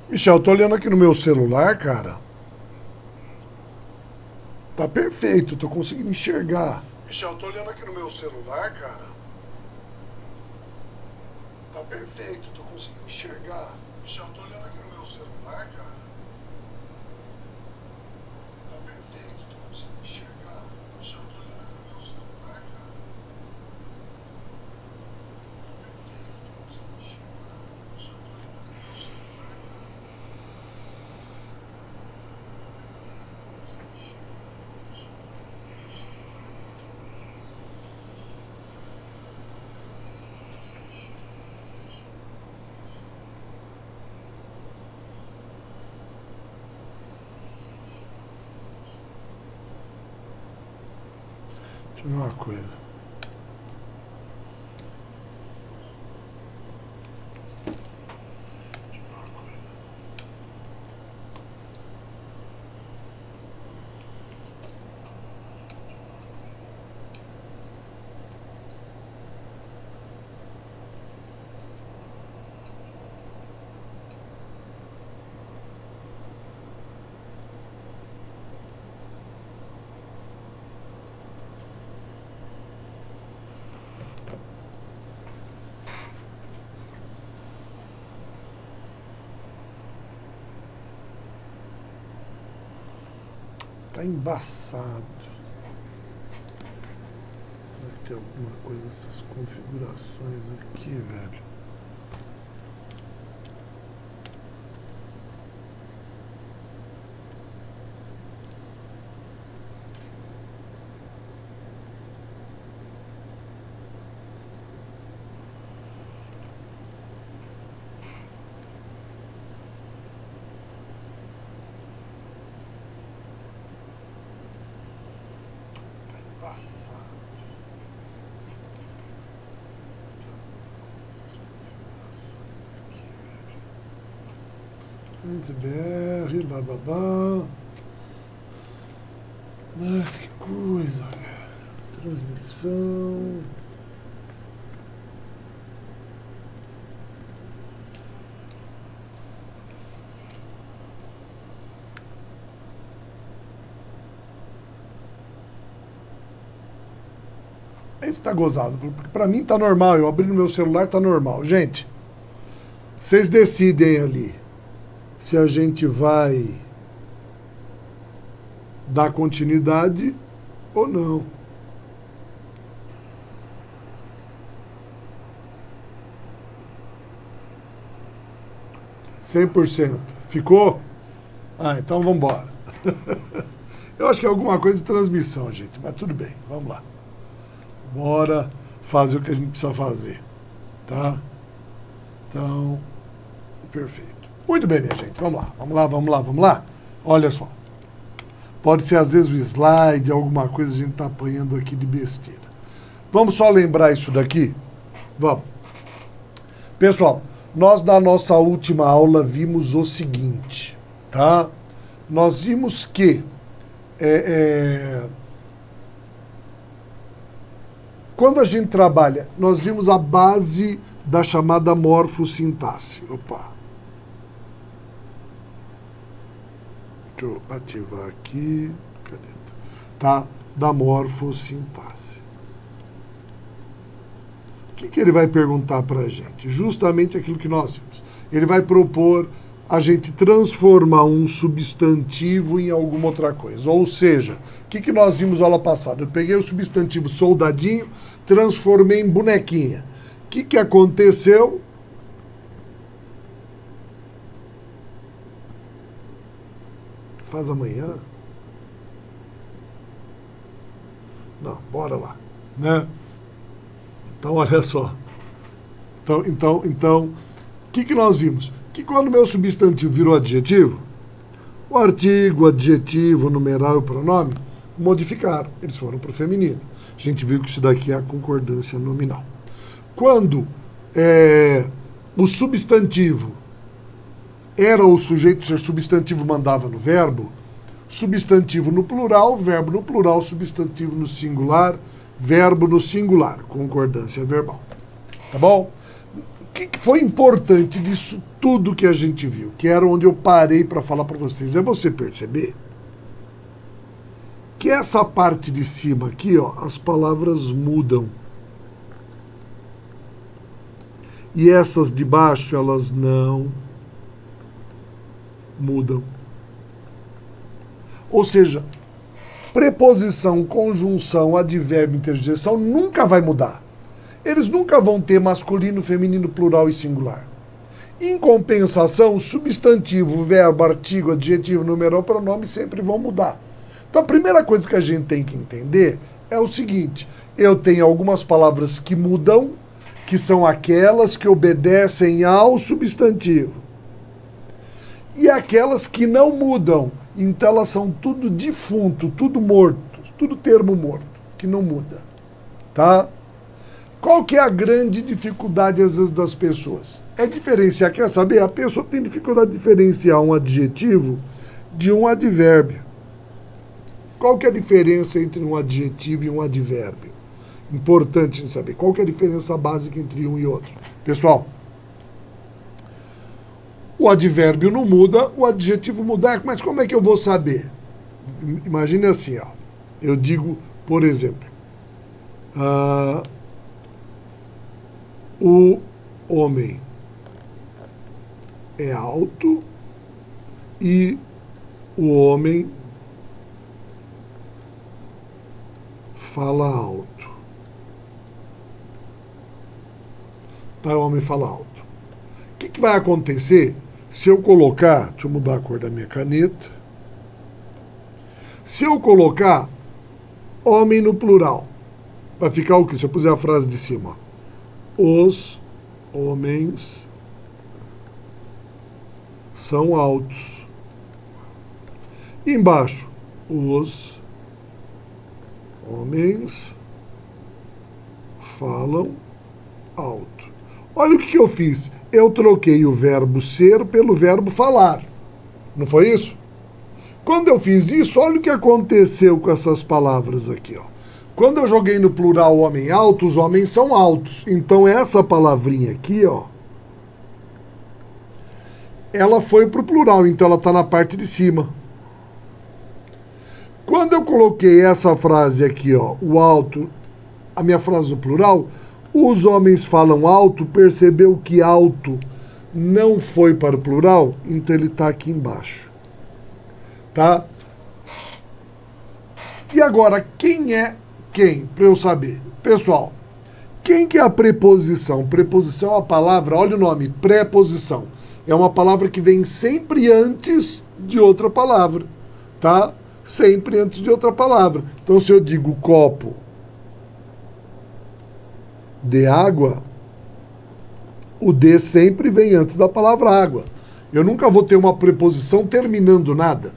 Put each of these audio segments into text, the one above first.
Michel, tô olhando aqui no meu celular, cara. Tá perfeito, tô conseguindo enxergar. Michel, tô olhando aqui no meu celular, cara. Tá perfeito, tô conseguindo enxergar. Michel, tô olhando aqui no meu celular, cara. Tá perfeito, tô conseguindo enxergar. Michel, tô olhando aqui no meu celular, cara. Tá perfeito, tô conseguindo enxergar. Michel, tô olhando aqui no meu celular, cara. Deixa eu ver uma coisa. Tá embaçado. Será que tem alguma coisa nessas configurações aqui, velho? Tá embaçado. BR, bababá. Ah, que coisa, velho. Transmissão. Esse tá gozado, porque pra mim tá normal. Eu abri no meu celular, tá normal. Gente, vocês decidem ali se a gente vai dar continuidade ou não. %. Ficou? Ah, então vamos embora. Eu acho que é alguma coisa de transmissão, gente, mas tudo bem, vamos lá. Bora fazer o que a gente precisa fazer, tá? Então, perfeito. Muito bem, minha gente, vamos lá, vamos lá, vamos lá, vamos lá. Olha só. Pode ser às vezes o slide, alguma coisa a gente tá apanhando aqui de besteira. Vamos só lembrar isso daqui? Vamos. Pessoal, nós na nossa última aula vimos o seguinte, tá? Nós vimos que quando a gente trabalha, nós vimos a base da chamada morfossintaxe. Opa. Deixa eu ativar aqui. Caneta. Tá? Da morfossintaxe. O que ele vai perguntar para a gente? Justamente aquilo que nós vimos. Ele vai propor a gente transformar um substantivo em alguma outra coisa. Ou seja, o que nós vimos aula passada? Eu peguei o substantivo soldadinho, transformei em bonequinha. O que aconteceu? Faz amanhã? Não, bora lá, né? Então, olha só. Então, o que nós vimos? Que quando o meu substantivo virou adjetivo, o artigo, o adjetivo, o numeral e o pronome modificaram. Eles foram para o feminino. A gente viu que isso daqui é a concordância nominal. Quando o substantivo era o sujeito ser substantivo, mandava no verbo, substantivo no plural, verbo no plural, substantivo no singular, verbo no singular, concordância verbal. Tá bom? que foi importante disso tudo que a gente viu, que era onde eu parei para falar para vocês, é você perceber que essa parte de cima aqui, ó, as palavras mudam. E essas de baixo, elas não mudam. Ou seja, preposição, conjunção, advérbio, interjeição nunca vai mudar. Eles nunca vão ter masculino, feminino, plural e singular. Em compensação, substantivo, verbo, artigo, adjetivo, numeral, pronome sempre vão mudar. Então a primeira coisa que a gente tem que entender é o seguinte: eu tenho algumas palavras que mudam, que são aquelas que obedecem ao substantivo. E aquelas que não mudam, então elas são tudo defunto, tudo morto, tudo termo morto, que não muda. Tá? Qual que é a grande dificuldade, às vezes, das pessoas? É diferenciar, quer saber? A pessoa tem dificuldade de diferenciar um adjetivo de um advérbio. Qual que é a diferença entre um adjetivo e um advérbio? Importante de saber. Qual que é a diferença básica entre um e outro? Pessoal, o advérbio não muda, o adjetivo muda. Mas como é que eu vou saber? Imagine assim, ó. Eu digo, por exemplo, o homem é alto e o homem fala alto. Tá, o homem fala alto. O que vai acontecer se eu colocar, deixa eu mudar a cor da minha caneta, se eu colocar homem no plural, vai ficar o quê? Se eu puser a frase de cima, ó. Os homens são altos. E embaixo, os homens falam alto. Olha o que eu fiz. Eu troquei o verbo ser pelo verbo falar. Não foi isso? Quando eu fiz isso, olha o que aconteceu com essas palavras aqui, ó. Quando eu joguei no plural homem alto, os homens são altos. Então essa palavrinha aqui, ó, ela foi para o plural, então ela está na parte de cima. Quando eu coloquei essa frase aqui, ó, o alto, a minha frase no plural, os homens falam alto, percebeu que alto não foi para o plural, então ele está aqui embaixo. Tá? E agora, quem é quem? Para eu saber. Pessoal, quem que é a preposição? Preposição é uma palavra, olha o nome, preposição. É uma palavra que vem sempre antes de outra palavra, tá? Sempre antes de outra palavra. Então, se eu digo copo de água, o de sempre vem antes da palavra água. Eu nunca vou ter uma preposição terminando nada.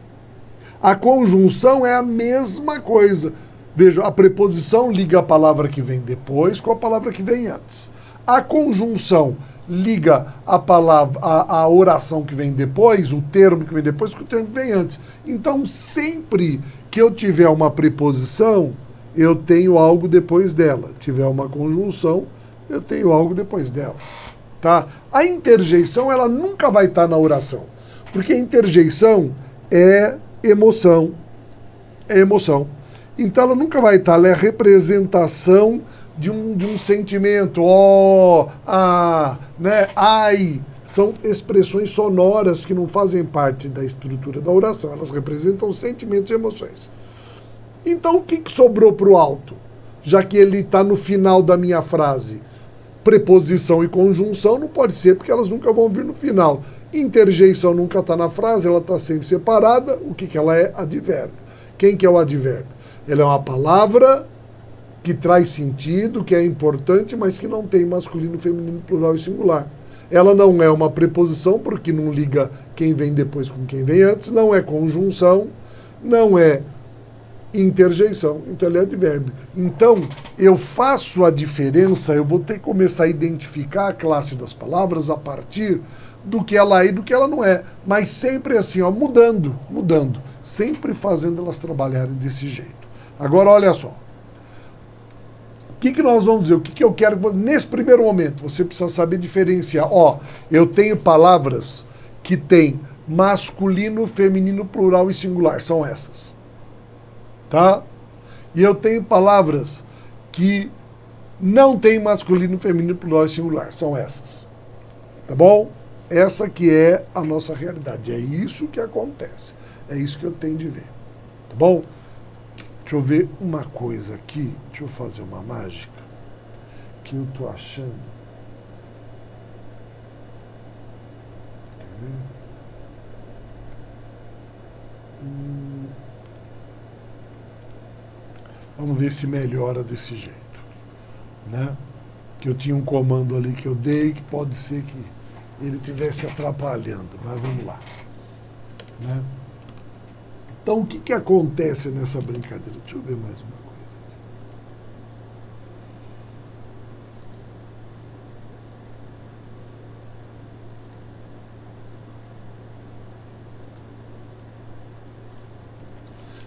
A conjunção é a mesma coisa. Veja, a preposição liga a palavra que vem depois com a palavra que vem antes. A conjunção liga a oração que vem depois, o termo que vem depois, com o termo que vem antes. Então, sempre que eu tiver uma preposição, eu tenho algo depois dela. Tiver uma conjunção, eu tenho algo depois dela. Tá? A interjeição, ela nunca vai estar na oração. Porque a interjeição é emoção. É emoção. Então ela nunca vai estar, ela é a representação de um sentimento, né, ai, são expressões sonoras que não fazem parte da estrutura da oração, elas representam sentimentos e emoções. Então o que sobrou para o alto? Já que ele está no final da minha frase, preposição e conjunção não pode ser, porque elas nunca vão vir no final. Interjeição nunca está na frase, ela está sempre separada. O que ela é? Advérbio. Quem que é o advérbio? Ele é uma palavra que traz sentido, que é importante, mas que não tem masculino, feminino, plural e singular. Ela não é uma preposição, porque não liga quem vem depois com quem vem antes, não é conjunção, não é interjeição, então ele é advérbio. Então, eu faço a diferença, eu vou ter que começar a identificar a classe das palavras a partir do que ela é e do que ela não é. Mas sempre assim, ó, mudando, sempre fazendo elas trabalharem desse jeito. Agora, olha só. que nós vamos dizer? O que eu quero? Nesse primeiro momento, você precisa saber diferenciar. Ó, eu tenho palavras que têm masculino, feminino, plural e singular. São essas. Tá? E eu tenho palavras que não têm masculino, feminino, plural e singular. São essas. Tá bom? Essa que é a nossa realidade. É isso que acontece. É isso que eu tenho de ver. Tá bom? Deixa eu ver uma coisa aqui. Deixa eu fazer uma mágica. Que eu tô achando. Quer ver? Vamos ver se melhora desse jeito. Né? Que eu tinha um comando ali que eu dei, que pode ser que ele estivesse atrapalhando. Mas vamos lá. Né? Então, o que acontece nessa brincadeira? Deixa eu ver mais uma coisa.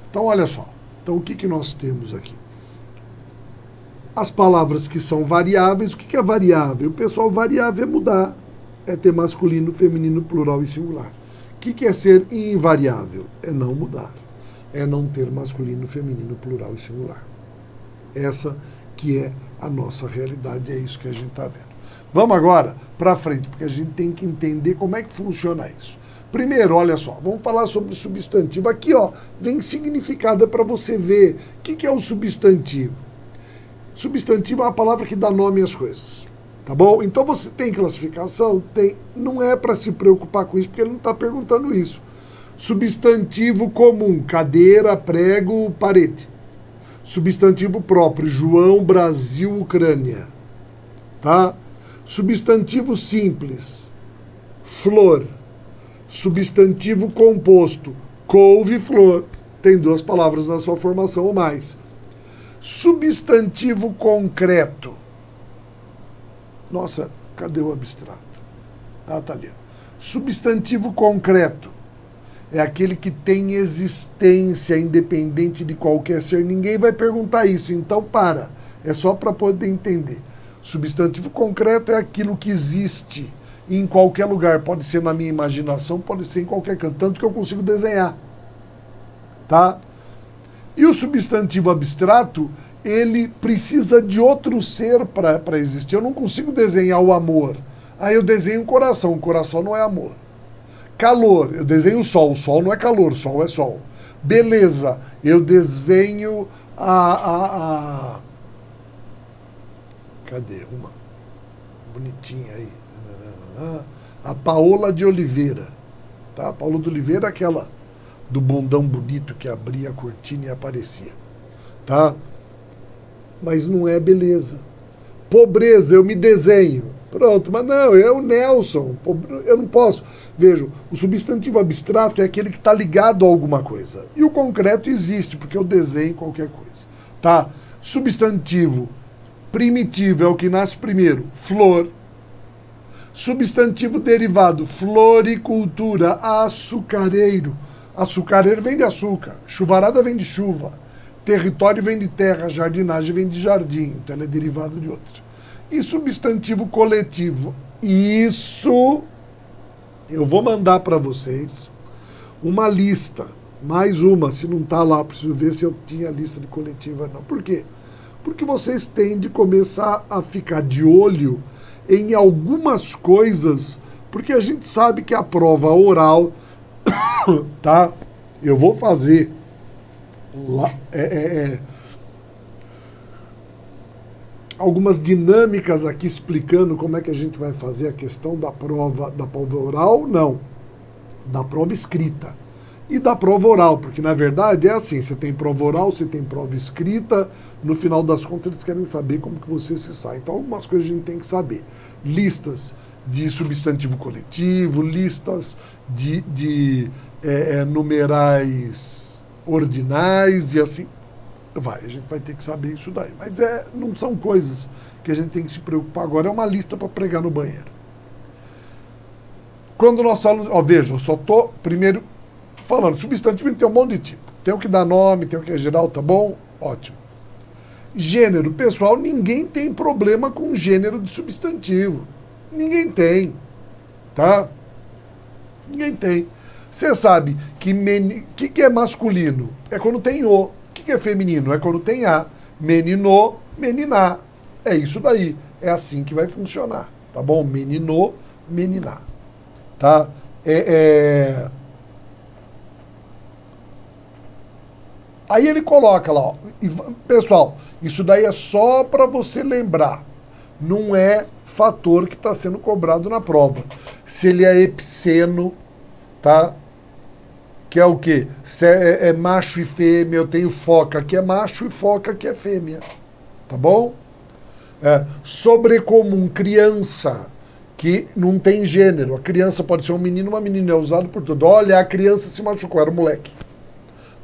Então, olha só. Então, o que nós temos aqui? As palavras que são variáveis. O que é variável? Pessoal, variável é mudar. É ter masculino, feminino, plural e singular. O que é ser invariável? É não mudar. É não ter masculino, feminino, plural e singular. Essa que é a nossa realidade, é isso que a gente está vendo. Vamos agora para frente, porque a gente tem que entender como é que funciona isso. Primeiro, olha só, vamos falar sobre o substantivo. Aqui, ó, vem significado para você ver. O que é o substantivo? Substantivo é uma palavra que dá nome às coisas. Tá bom? Então você tem classificação? Tem. Não é para se preocupar com isso, porque ele não está perguntando isso. Substantivo comum, cadeira, prego, parede. Substantivo próprio, João, Brasil, Ucrânia. Tá? Substantivo simples, flor. Substantivo composto, couve-flor. Tem duas palavras na sua formação ou mais. Substantivo concreto. Nossa, cadê o abstrato? Ah, tá ali. Substantivo concreto é aquele que tem existência independente de qualquer ser. Ninguém vai perguntar isso, então para. É só para poder entender. Substantivo concreto é aquilo que existe em qualquer lugar. Pode ser na minha imaginação, pode ser em qualquer canto. Tanto que eu consigo desenhar. Tá? E o substantivo abstrato, ele precisa de outro ser para existir. Eu não consigo desenhar o amor. Aí eu desenho o coração não é amor. Calor, eu desenho o sol não é calor, o sol é sol. Beleza, eu desenho cadê uma? Bonitinha aí. A Paola de Oliveira. Tá? A Paola de Oliveira é aquela do bundão bonito que abria a cortina e aparecia. Tá? Mas não é beleza. Pobreza, eu me desenho. Pronto, mas não, é o Nelson. Eu não posso. Vejam, o substantivo abstrato é aquele que está ligado a alguma coisa. E o concreto existe, porque eu desenho qualquer coisa. Tá? Substantivo primitivo é o que nasce primeiro, flor. Substantivo derivado, floricultura, açucareiro. Açucareiro vem de açúcar, chuvarada vem de chuva. Território vem de terra, jardinagem vem de jardim, então ele é derivado de outro. E substantivo coletivo, isso eu vou mandar para vocês uma lista, mais uma, se não está lá, preciso ver se eu tinha lista de coletiva não. Por quê? Porque vocês têm de começar a ficar de olho em algumas coisas, porque a gente sabe que a prova oral, tá? Eu vou fazer lá, algumas dinâmicas aqui explicando como é que a gente vai fazer a questão da prova oral, não, da prova escrita e da prova oral, porque na verdade é assim, você tem prova oral, você tem prova escrita, no final das contas eles querem saber como que você se sai, então algumas coisas a gente tem que saber, listas de substantivo coletivo, listas de numerais ordinais e assim vai, a gente vai ter que saber isso daí, mas não são coisas que a gente tem que se preocupar agora, é uma lista para pregar no banheiro. Quando nós falamos, veja, eu só estou primeiro falando, substantivo tem um monte de tipo, tem o que dá nome, tem o que é geral, tá bom? Ótimo. Gênero, pessoal, ninguém tem problema com gênero de substantivo. Ninguém tem, tá? Ninguém tem. Você sabe que que é masculino? É quando tem o. O que é feminino? É quando tem a. Menino, meniná. É isso daí. É assim que vai funcionar, tá bom? Menino, meniná. Tá? Aí ele coloca lá, ó. Pessoal, isso daí é só para você lembrar. Não é fator que está sendo cobrado na prova. Se ele é epiceno, tá? Que é o quê? Se é macho e fêmea, eu tenho foca que é macho e foca que é fêmea. Tá bom? Sobrecomum, criança, que não tem gênero. A criança pode ser um menino, uma menina, é usado por tudo. Olha, a criança se machucou, era um moleque.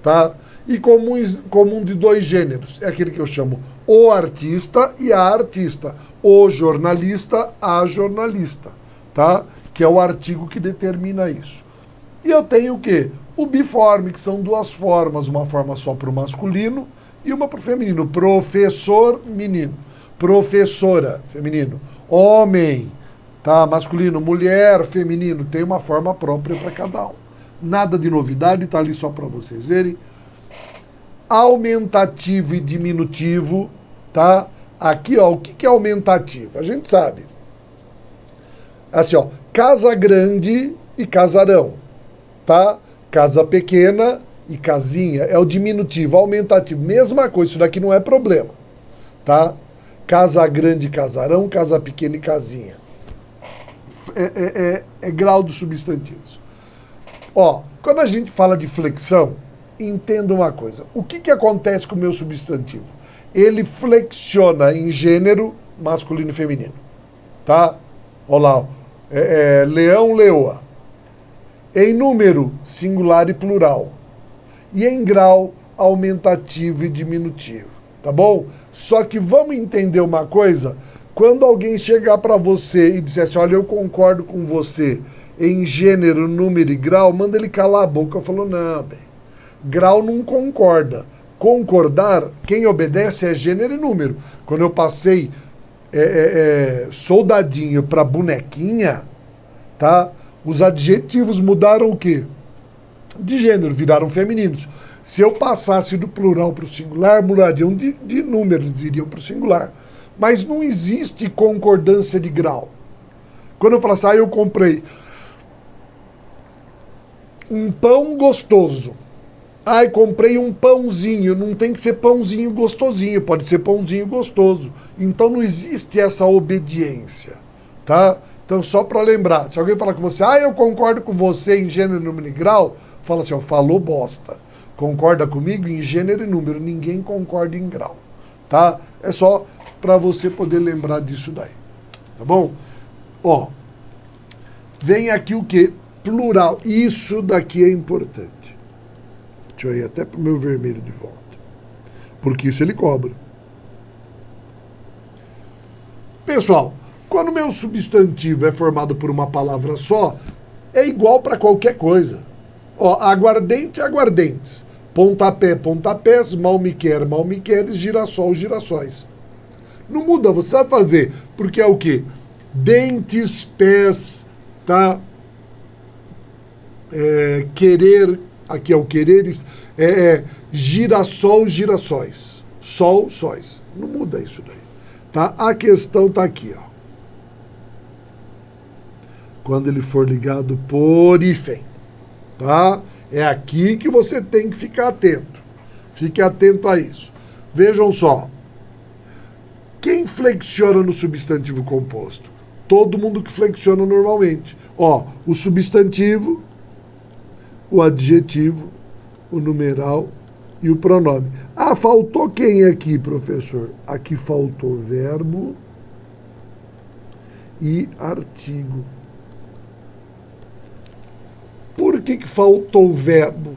Tá? E comum de dois gêneros. É aquele que eu chamo o artista e a artista. O jornalista, a jornalista. Tá? Que é o artigo que determina isso. E eu tenho o quê? O biforme, que são duas formas. Uma forma só para o masculino e uma para o feminino. Professor, menino. Professora, feminino. Homem, tá? Masculino. Mulher, feminino. Tem uma forma própria para cada um. Nada de novidade, tá ali só para vocês verem. Aumentativo e diminutivo, tá? Aqui, ó, o que é aumentativo? A gente sabe. Assim, ó, casa grande e casarão, tá? Casa pequena e casinha. É o diminutivo, aumentativo. Mesma coisa, isso daqui não é problema, tá? Casa grande e casarão, casa pequena e casinha. É grau dos substantivos. Ó, quando a gente fala de flexão, entenda uma coisa. O que acontece com o meu substantivo? Ele flexiona em gênero masculino e feminino. Tá? Olha lá. Leão, leoa. Em número, singular e plural. E em grau, aumentativo e diminutivo. Tá bom? Só que vamos entender uma coisa. Quando alguém chegar para você e disser assim, olha, eu concordo com você em gênero, número e grau, manda ele calar a boca. Falou, não, bem. Grau não concorda. Concordar, quem obedece é gênero e número. Quando eu passei soldadinho para bonequinha, tá? Os adjetivos mudaram o quê? De gênero, viraram femininos. Se eu passasse do plural para o singular, mudariam de número, eles iriam para o singular. Mas não existe concordância de grau. Quando eu falo assim, eu comprei um pão gostoso. Comprei um pãozinho. Não tem que ser pãozinho gostosinho, pode ser pãozinho gostoso. Então não existe essa obediência, tá? Então só para lembrar, se alguém falar com você, eu concordo com você em gênero, número e grau, fala assim, falou bosta. Concorda comigo em gênero e número, ninguém concorda em grau, tá? É só para você poder lembrar disso daí, tá bom? Ó, vem aqui o quê? Plural. Isso daqui é importante. Deixa eu ir até pro meu vermelho de volta. Porque isso ele cobra. Pessoal, quando o meu substantivo é formado por uma palavra só, é igual para qualquer coisa. Ó, aguardente, aguardentes. Pontapé, pontapés. Mal me queres. Girassol, girassóis. Não muda, você sabe fazer. Porque é o quê? Dentes, pés, tá? Querer, aqui é o quereres, girassol, girassóis, sol, sóis. Não muda isso daí, tá? A questão tá aqui, ó. Quando ele for ligado por hífen, tá? É aqui que você tem que ficar atento. Fique atento a isso. Vejam só. Quem flexiona no substantivo composto? Todo mundo que flexiona normalmente. Ó, o substantivo, o adjetivo, o numeral e o pronome. Faltou quem aqui, professor? Aqui faltou verbo e artigo. Por que faltou o verbo?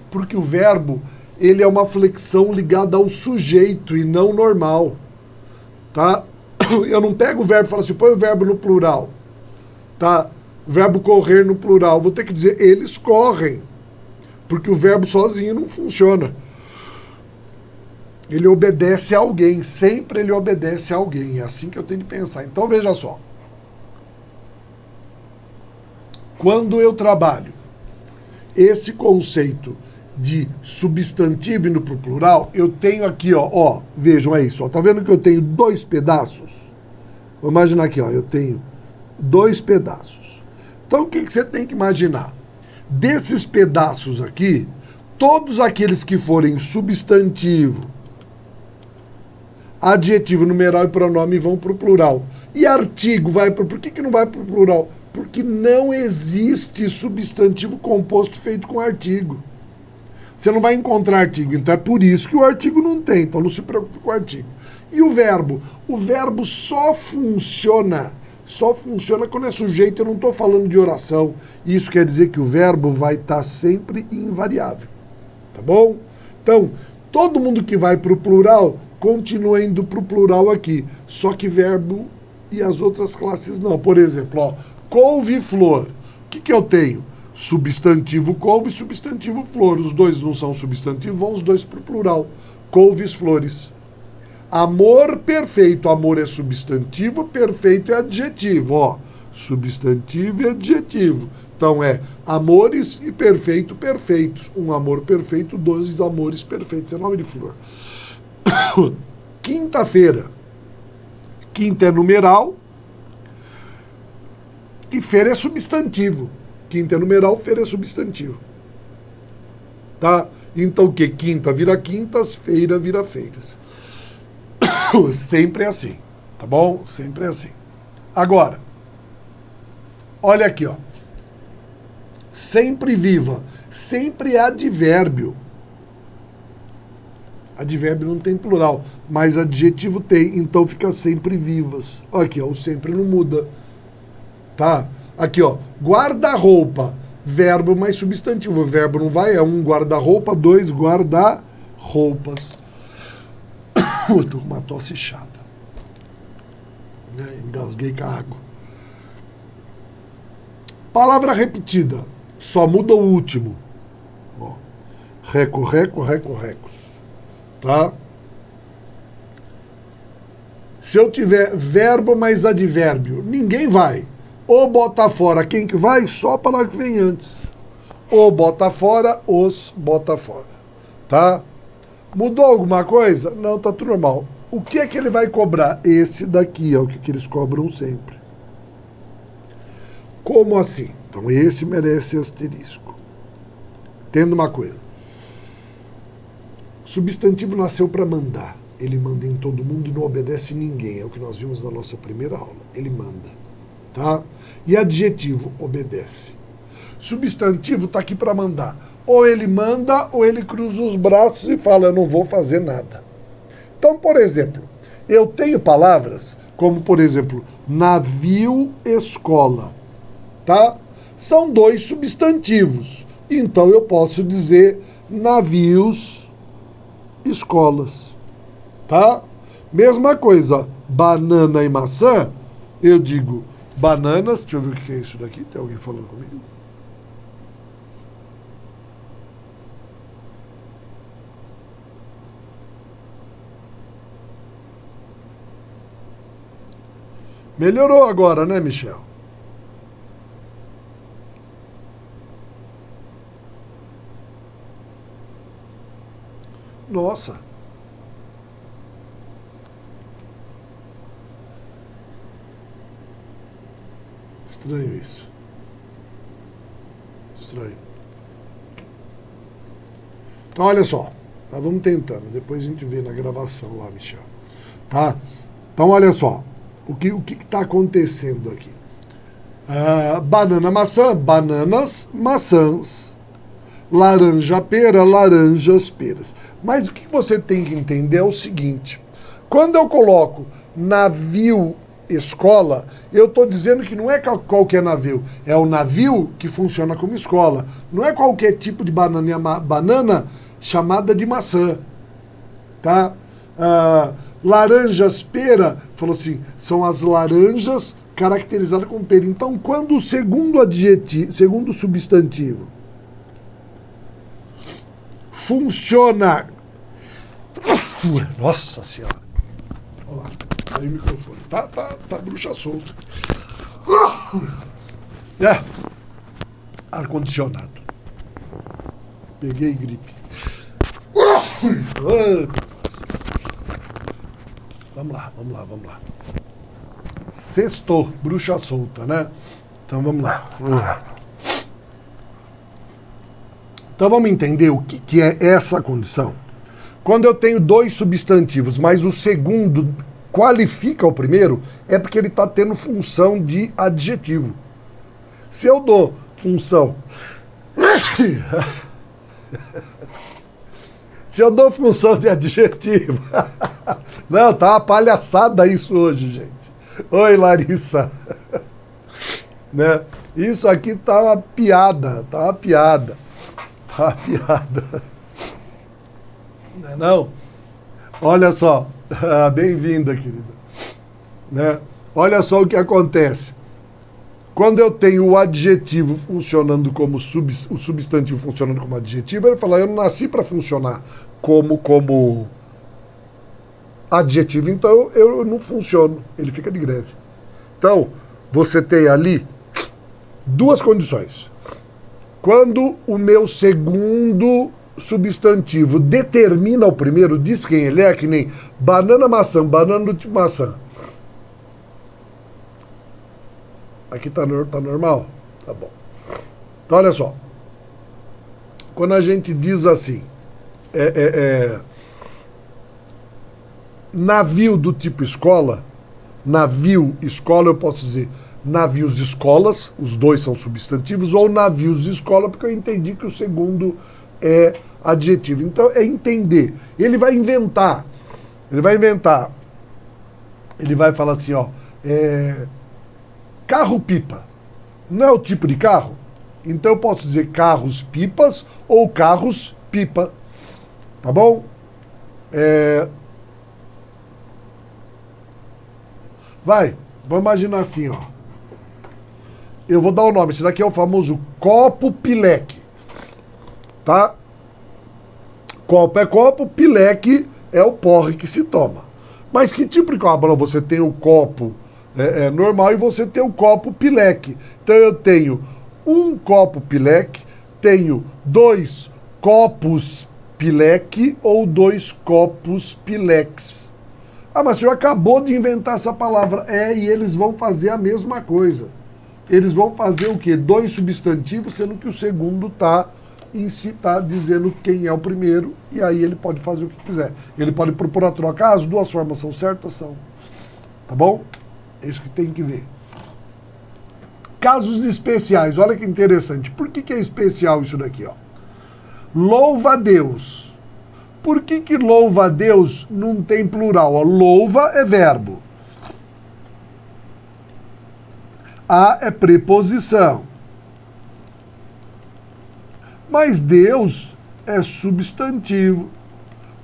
Porque o verbo, ele é uma flexão ligada ao sujeito e não normal. Tá? Eu não pego o verbo e falo assim, põe o verbo no plural. Tá? O verbo correr no plural. Vou ter que dizer, eles correm. Porque o verbo sozinho não funciona. Ele obedece a alguém, sempre ele obedece a alguém. É assim que eu tenho que pensar. Então veja só. Quando eu trabalho esse conceito de substantivo indo para o plural, eu tenho aqui, ó, vejam, é isso, ó, tá vendo que eu tenho dois pedaços? Vou imaginar aqui, ó, eu tenho dois pedaços. Então o que você tem que imaginar? Desses pedaços aqui, todos aqueles que forem substantivo, adjetivo, numeral e pronome vão para o plural. E artigo vai para... Por que não vai para o plural? Porque não existe substantivo composto feito com artigo. Você não vai encontrar artigo, então é por isso que o artigo não tem, então não se preocupe com o artigo. E o verbo? O verbo só funciona quando é sujeito. Eu não estou falando de oração. Isso quer dizer que o verbo vai estar sempre invariável. Tá bom? Então, todo mundo que vai para o plural, continua indo para o plural aqui. Só que verbo e as outras classes não. Por exemplo, ó, couve-flor. O que eu tenho? Substantivo couve e substantivo flor. Os dois não são substantivo, vão os dois para o plural. Couves-flores. Amor perfeito. Amor é substantivo, perfeito é adjetivo. Ó, substantivo e adjetivo. Então é amores e perfeito, perfeitos. Um amor perfeito, 2 amores perfeitos. É nome de flor. Quinta-feira. Quinta é numeral e feira é substantivo. Quinta é numeral, feira é substantivo. Tá? Então o que? Quinta vira quintas, feira vira feiras. Sempre é assim, tá bom? Sempre é assim. Agora, olha aqui, ó. Sempre viva, sempre é advérbio. Advérbio não tem plural, mas adjetivo tem, então fica sempre vivas. Olha aqui, ó, o sempre não muda. Tá? Aqui, ó, guarda-roupa, verbo mais substantivo. O verbo não vai, é 1 guarda-roupa, 2 guarda-roupas. Tô com uma tosse chata. Engasguei com a água. Palavra repetida. Só muda o último. Ó. Reco, reco, reco, recos. Tá? Se eu tiver verbo mais advérbio, ninguém vai. Ou bota fora quem que vai, só a palavra que vem antes. Ou bota fora, os bota fora. Tá? Mudou alguma coisa? Não, tá tudo normal. O que é que ele vai cobrar? Esse daqui é o que eles cobram sempre. Como assim? Então esse merece asterisco. Tendo uma coisa. Substantivo nasceu para mandar. Ele manda em todo mundo e não obedece ninguém. É o que nós vimos na nossa primeira aula. Ele manda. Tá? E adjetivo obedece. Substantivo está aqui para mandar. Ou ele manda, ou ele cruza os braços e fala, eu não vou fazer nada. Então, por exemplo, eu tenho palavras como, por exemplo, navio, escola. Tá? São 2 substantivos. Então, eu posso dizer navios, escolas. Tá? Mesma coisa, banana e maçã, eu digo bananas. Deixa eu ver o que é isso daqui. Tem alguém falando comigo? Melhorou agora, né, Michel? Nossa. Estranho isso. Estranho. Então, olha só. Nós vamos tentando. Depois a gente vê na gravação lá, Michel. Tá? Então, olha só. O que está acontecendo aqui? Banana, maçã, bananas, maçãs. Laranja, pera, laranjas, peras. Mas o que você tem que entender é o seguinte. Quando eu coloco navio, escola, eu estou dizendo que não é qualquer navio. É o navio que funciona como escola. Não é qualquer tipo de banana chamada de maçã. Tá? Laranjas, pera, falou assim, são as laranjas caracterizadas como pera. Então, quando o segundo adjetivo, segundo substantivo, funciona Nossa Senhora. Olha lá. Aí o microfone. Tá bruxa solta. Ar-condicionado. Peguei gripe. Vamos lá. Sextou, bruxa solta, né? Então vamos lá. Então vamos entender o que é essa condição. Quando eu tenho dois substantivos, mas o segundo qualifica o primeiro, é porque ele está tendo função de adjetivo. Se eu dou função... Se eu dou função de adjetivo... Não, tá uma palhaçada isso hoje, gente. Oi, Larissa. Né? Isso aqui tá uma piada. Não? Olha só. Bem-vinda, querida. Né? Olha só o que acontece. Quando eu tenho o adjetivo funcionando como o substantivo funcionando como adjetivo, ele fala, eu não nasci para funcionar como adjetivo, então eu não funciono. Ele fica de greve. Então, você tem ali duas condições. Quando o meu segundo substantivo determina o primeiro, diz quem ele é, que nem banana, maçã, banana do tipo maçã. Aqui tá normal? Tá bom. Então, olha só. Quando a gente diz assim, navio do tipo escola, navio, escola, eu posso dizer navios escolas, os dois são substantivos, ou navios de escola, porque eu entendi que o segundo é adjetivo. Então, é entender. Ele vai inventar. Ele vai falar assim, ó, carro-pipa. Não é o tipo de carro? Então eu posso dizer carros-pipas ou carros-pipa. Tá bom? Vamos imaginar assim, ó. Eu vou dar o nome. Esse daqui é o famoso copo pileque. Tá? Copo é copo, pileque é o porre que se toma. Mas que tipo de copo? Você tem o copo normal e você tem o copo pileque. Então eu tenho um copo pileque, tenho dois copos pileque ou dois copos pileques. Ah, mas o senhor acabou de inventar essa palavra. E eles vão fazer a mesma coisa. Eles vão fazer o quê? Dois substantivos, sendo que o segundo está dizendo quem é o primeiro, e aí ele pode fazer o que quiser. Ele pode propor a troca. As duas formas são certas? São. Tá bom? É isso que tem que ver. Casos especiais. Olha que interessante. Por que é especial isso daqui, ó? Louva a Deus. Por que louva a Deus não tem plural? Ó, louva é verbo. A é preposição. Mas Deus é substantivo.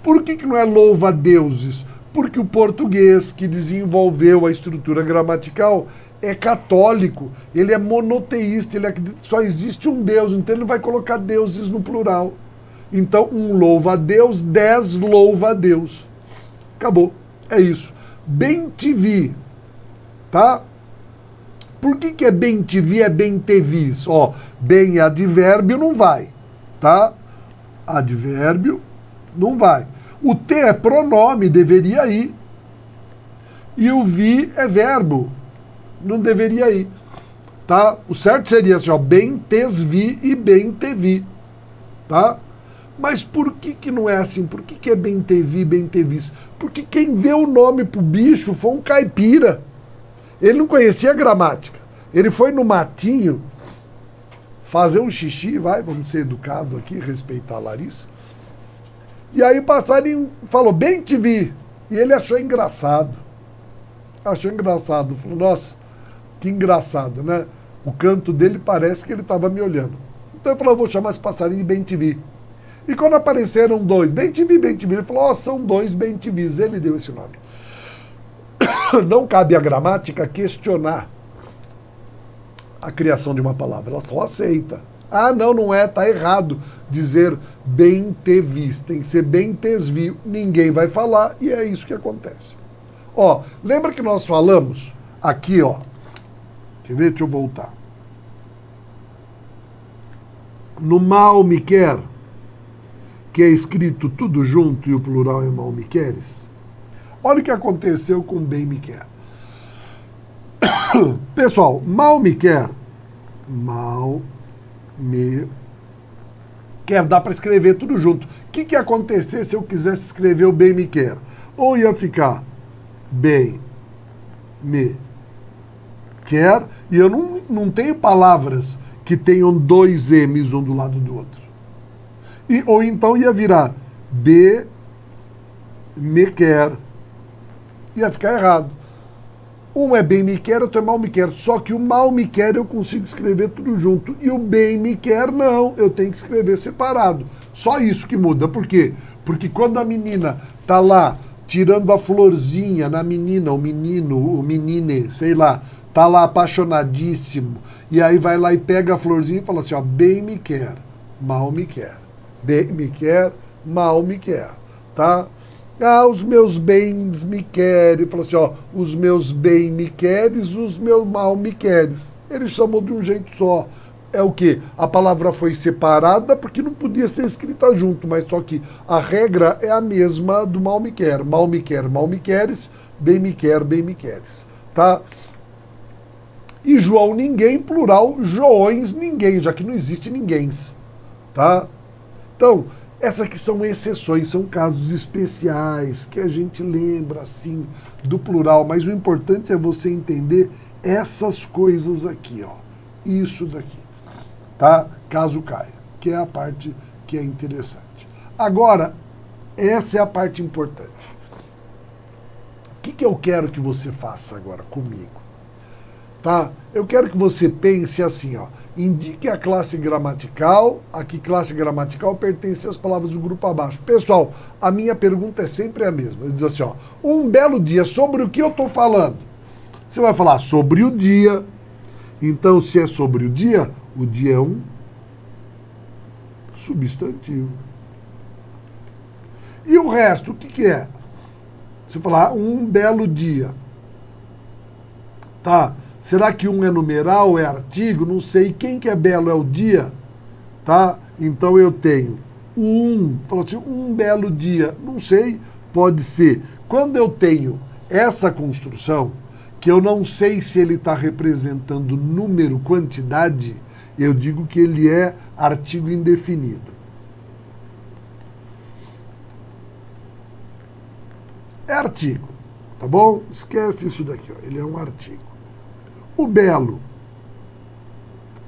Por que não é louva a deuses? Porque o português que desenvolveu a estrutura gramatical é católico, ele é monoteísta, ele acredita que só existe um Deus, então ele não vai colocar deuses no plural. Então, um louva a Deus, 10 louva a Deus. Acabou. É isso. Bem te vi. Tá? Por que é bem te vi, é bem te vis? Ó, bem é advérbio, não vai. Tá? Advérbio, não vai. O te é pronome, deveria ir. E o vi é verbo, não deveria ir. Tá? O certo seria assim, ó, bem tes vi e bem te vi. Tá? Mas por que não é assim? Por que é bem te vi, bem te vis? Porque quem deu o nome pro bicho foi um caipira. Ele não conhecia a gramática. Ele foi no matinho fazer um xixi, vamos ser educados aqui, respeitar a Larissa. E aí o passarinho falou, bem te vi. E ele achou engraçado. Falou, nossa, que engraçado, né? O canto dele parece que ele estava me olhando. Então ele falou, vou chamar esse passarinho de bem te vi. E quando apareceram dois, bem te vi, ele falou, são dois bem te vis. Ele deu esse nome. Não cabe à gramática questionar a criação de uma palavra, ela só aceita. Ah, não, não é, tá errado dizer bem te vis, tem que ser bem tes viu. Ninguém vai falar e é isso que acontece. Ó, lembra que nós falamos aqui, ó, quer ver? Deixa eu voltar. No mal me quer, que é escrito tudo junto e o plural é mal me queres. Olha o que aconteceu com bem me quer. Pessoal, mal me quer dá para escrever tudo junto. O que ia acontecer se eu quisesse escrever o bem me quer? Ou ia ficar bem me quer, e eu não tenho palavras que tenham dois M's um do lado do outro. Ou então ia virar B me quer. Ia ficar errado. Um é bem me quer, outro é mal me quer. Só que o mal me quer eu consigo escrever tudo junto. E o bem me quer, não. Eu tenho que escrever separado. Só isso que muda. Por quê? Porque quando a menina tá lá tirando a florzinha na menina, o menino, o menine, sei lá, tá lá apaixonadíssimo. E aí vai lá e pega a florzinha e fala assim, ó, bem me quer, mal me quer. Bem me quer, mal me quer. Tá? Ah, os meus bens me querem. Fala assim, ó, os meus bem me queres, os meus mal me queres. Ele chamou de um jeito só. É o quê? A palavra foi separada porque não podia ser escrita junto, mas só que a regra é a mesma do mal me quer. Mal me quer, mal me queres, bem me queres. Tá? E João ninguém, plural, Joões ninguém, já que não existe ninguéms. Tá? Então, essas aqui são exceções, são casos especiais que a gente lembra, assim, do plural. Mas o importante é você entender essas coisas aqui, ó. Isso daqui, tá? Caso caia, que é a parte que é interessante. Agora, essa é a parte importante. O que eu quero que você faça agora comigo? Tá? Eu quero que você pense assim, ó. Indique a classe gramatical, aqui classe gramatical pertence às palavras do grupo abaixo. Pessoal, a minha pergunta é sempre a mesma. Eu digo assim, ó, um belo dia, sobre o que eu estou falando? Você vai falar sobre o dia. Então, se é sobre o dia é um substantivo. E o resto, o que é? Você falar um belo dia. Tá? Será que um é numeral, é artigo? Não sei. Quem que é belo é o dia? Tá? Então eu tenho fala assim, um belo dia. Não sei, pode ser. Quando eu tenho essa construção, que eu não sei se ele está representando número, quantidade, eu digo que ele é artigo indefinido. É artigo, tá bom? Esquece isso daqui, ó. Ele é um artigo. O belo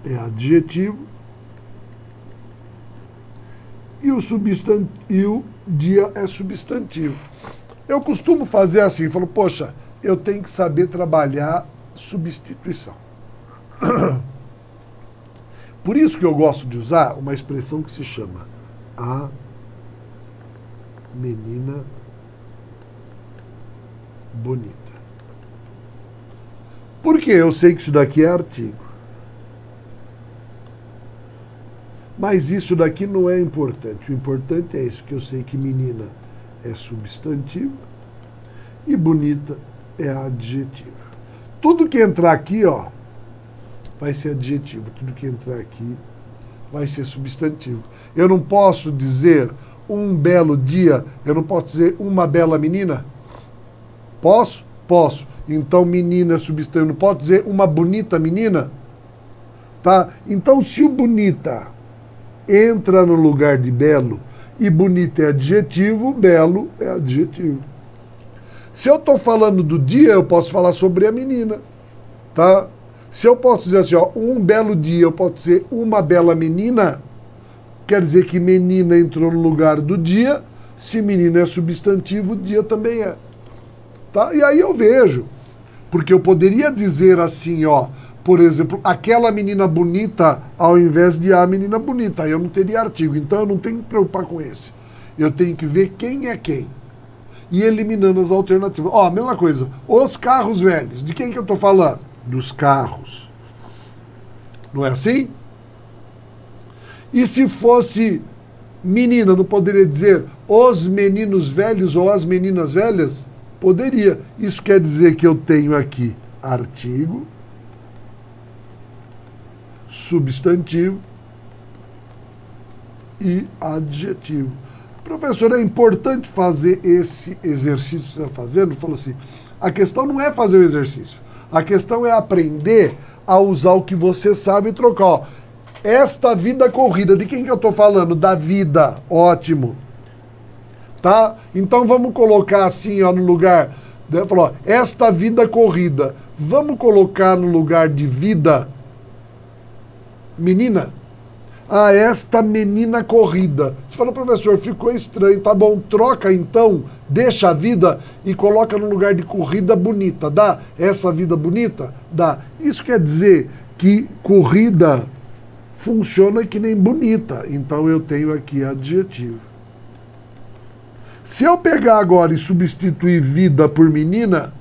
é adjetivo e o dia é substantivo. Eu costumo fazer assim, falo, poxa, eu tenho que saber trabalhar substituição. Por isso que eu gosto de usar uma expressão que se chama a menina bonita. Porque eu sei que isso daqui é artigo. Mas isso daqui não é importante. O importante é isso, que eu sei que menina é substantivo e bonita é adjetivo. Tudo que entrar aqui, ó, vai ser adjetivo. Tudo que entrar aqui vai ser substantivo. Eu não posso dizer um belo dia, eu não posso dizer uma bela menina? Posso? Posso. Então, menina é substantivo. Não pode dizer uma bonita menina? Tá? Então, se o bonita entra no lugar de belo e bonita é adjetivo, belo é adjetivo. Se eu estou falando do dia, eu posso falar sobre a menina. Tá? Se eu posso dizer assim, ó, um belo dia, eu posso dizer uma bela menina, quer dizer que menina entrou no lugar do dia. Se menina é substantivo, dia também é. Tá? E aí eu vejo, porque eu poderia dizer assim, ó, por exemplo, aquela menina bonita ao invés de a menina bonita, aí eu não teria artigo, então eu não tenho que me preocupar com esse. Eu tenho que ver quem é quem e eliminando as alternativas. Ó, a mesma coisa, os carros velhos, de quem que eu estou falando? Dos carros. Não é assim? E se fosse menina, não poderia dizer os meninos velhos ou as meninas velhas? Poderia. Isso quer dizer que eu tenho aqui artigo, substantivo e adjetivo. Professor, é importante fazer esse exercício que você está fazendo? Falou assim, a questão não é fazer o exercício. A questão é aprender a usar o que você sabe e trocar. Ó, esta vida corrida, de quem que eu estou falando? Da vida, ótimo. Tá? Então vamos colocar assim, ó, no lugar, falou, esta vida corrida, vamos colocar no lugar de vida menina? Ah, esta menina corrida. Você fala, professor, ficou estranho, tá bom, troca então, deixa a vida e coloca no lugar de corrida bonita, dá? Essa vida bonita? Dá. Isso quer dizer que corrida funciona que nem bonita, então eu tenho aqui adjetivo. Se eu pegar agora e substituir vida por menina,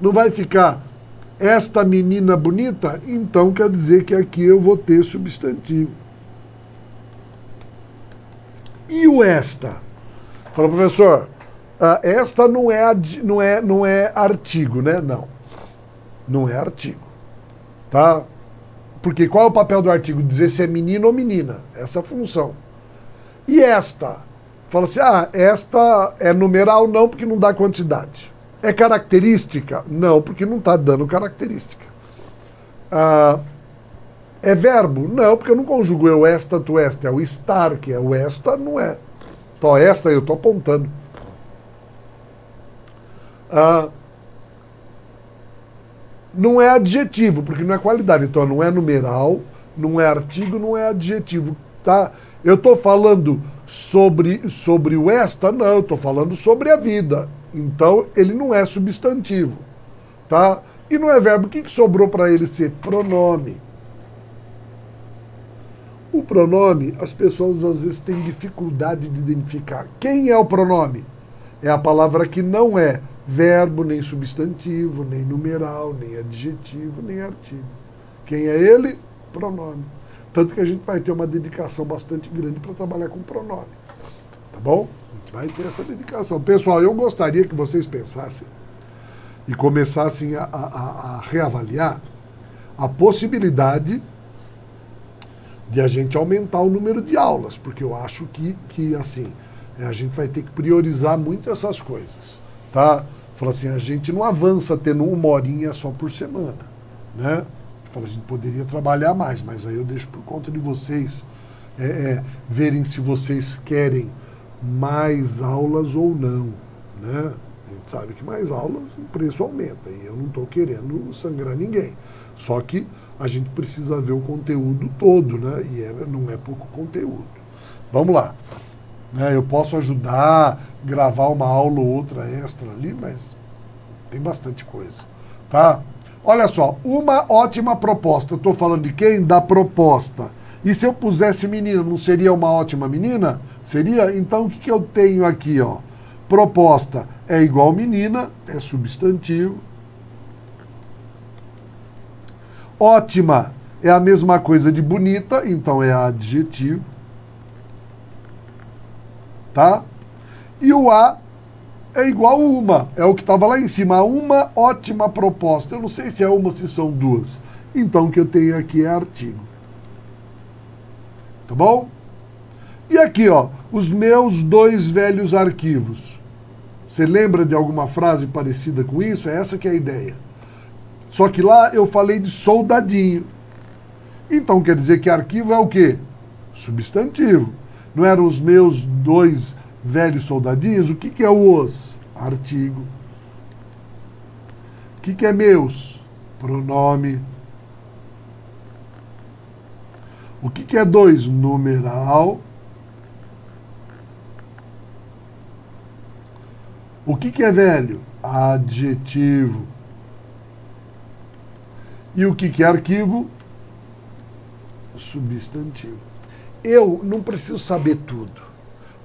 não vai ficar esta menina bonita? Então quer dizer que aqui eu vou ter substantivo. E o esta? Fala, professor, esta não é artigo, né? Não. Não é artigo. Tá? Porque qual é o papel do artigo? Dizer se é menino ou menina. Essa é a função. E esta? Fala assim, esta é numeral? Não, porque não dá quantidade. É característica? Não, porque não está dando característica. É verbo? Não, porque eu não conjugo eu, esta, tu, esta. É o estar, que é o esta, não é. Então, esta eu estou apontando. Não é adjetivo, porque não é qualidade. Então, não é numeral, não é artigo, não é adjetivo. Tá? Eu estou falando sobre o esta? Não, eu estou falando sobre a vida. Então, ele não é substantivo. Tá? E não é verbo. O que sobrou para ele ser? Pronome. O pronome, as pessoas às vezes têm dificuldade de identificar. Quem é o pronome? É a palavra que não é verbo, nem substantivo, nem numeral, nem adjetivo, nem artigo. Quem é ele? Pronome. Tanto que a gente vai ter uma dedicação bastante grande para trabalhar com pronome. Tá bom? A gente vai ter essa dedicação. Pessoal, eu gostaria que vocês pensassem e começassem a reavaliar a possibilidade de a gente aumentar o número de aulas, porque eu acho que assim, a gente vai ter que priorizar muito essas coisas, tá? Fala assim, a gente não avança tendo 1 horinha só por semana, né? Fala, a gente poderia trabalhar mais, mas aí eu deixo por conta de vocês verem se vocês querem mais aulas ou não, né? A gente sabe que mais aulas o preço aumenta e eu não estou querendo sangrar ninguém. Só que a gente precisa ver o conteúdo todo, né? E não é pouco conteúdo. Vamos lá. Eu posso ajudar, gravar uma aula ou outra extra ali, mas tem bastante coisa. Tá? Olha só, uma ótima proposta. Estou falando de quem? Da proposta. E se eu pusesse menina, não seria uma ótima menina? Seria? Então o que eu tenho aqui? Ó? Proposta é igual menina, é substantivo. Ótima é a mesma coisa de bonita, então é adjetivo. Tá? E o a é igual uma, é o que estava lá em cima, uma ótima proposta. Eu não sei se é uma ou se são duas. Então o que eu tenho aqui é artigo. Tá bom? E aqui, ó, os meus 2 velhos arquivos. Você lembra de alguma frase parecida com isso? É essa que é a ideia. Só que lá eu falei de soldadinho. Então quer dizer que arquivo é o quê? Substantivo. Não eram os meus 2 velhos soldadinhos? O que é o os? Artigo. O que é meus? Pronome. O que é 2? Numeral. O que é velho? Adjetivo. E o que é arquivo? Substantivo. Eu não preciso saber tudo,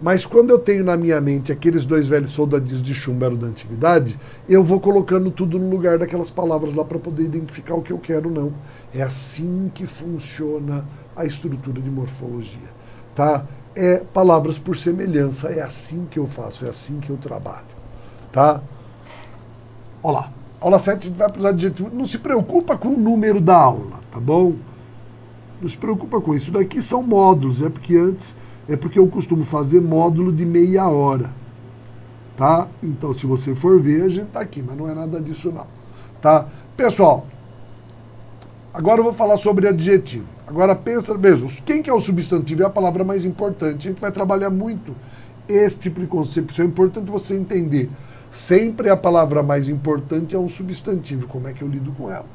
mas quando eu tenho na minha mente aqueles 2 velhos soldadinhos de chumbo eram da antiguidade, eu vou colocando tudo no lugar daquelas palavras lá para poder identificar o que eu quero, não. É assim que funciona a estrutura de morfologia. tá? É palavras por semelhança, é assim que eu faço, é assim que eu trabalho, tá? Olha lá, aula 7 a gente vai para os adjetivos, não se preocupa com o número da aula, tá bom? Não se preocupa com isso, daqui são módulos, é porque eu costumo fazer módulo de meia hora, tá? Então se você for ver, a gente tá aqui, mas não é nada disso não, tá? Pessoal, agora eu vou falar sobre adjetivo. Agora pensa, veja, quem que é o substantivo é a palavra mais importante. A gente vai trabalhar muito esse tipo de concepção. É importante você entender. Sempre a palavra mais importante é um substantivo. Como é que eu lido com ela?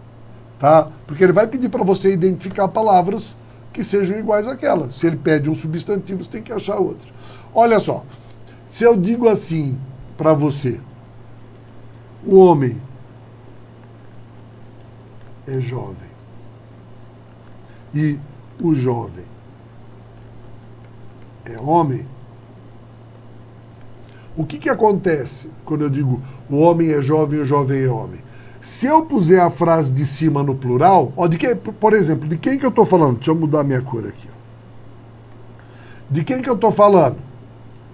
Tá? Porque ele vai pedir para você identificar palavras que sejam iguais àquelas. Se ele pede um substantivo, você tem que achar outro. Olha só, se eu digo assim para você, o homem é jovem. E o jovem é homem. O que acontece quando eu digo o homem é jovem e o jovem é homem? Se eu puser a frase de cima no plural, ó, por exemplo, de quem que eu estou falando? Deixa eu mudar minha cor aqui. De quem que eu estou falando?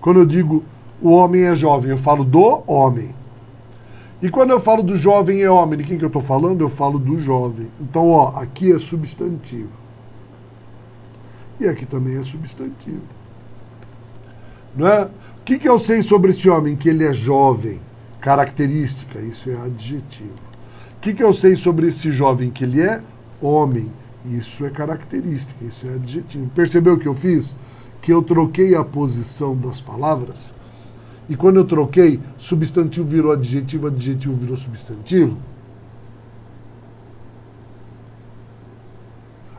Quando eu digo o homem é jovem, eu falo do homem. E quando eu falo do jovem é homem, de quem que eu estou falando? Eu falo do jovem. Então, ó, aqui é substantivo. E aqui também é substantivo. Não é? O que eu sei sobre esse homem? Que ele é jovem. Característica, isso é adjetivo. O que eu sei sobre esse jovem? Que ele é homem. Isso é característica, isso é adjetivo. Percebeu o que eu fiz? Que eu troquei a posição das palavras. E quando eu troquei, substantivo virou adjetivo, adjetivo virou substantivo.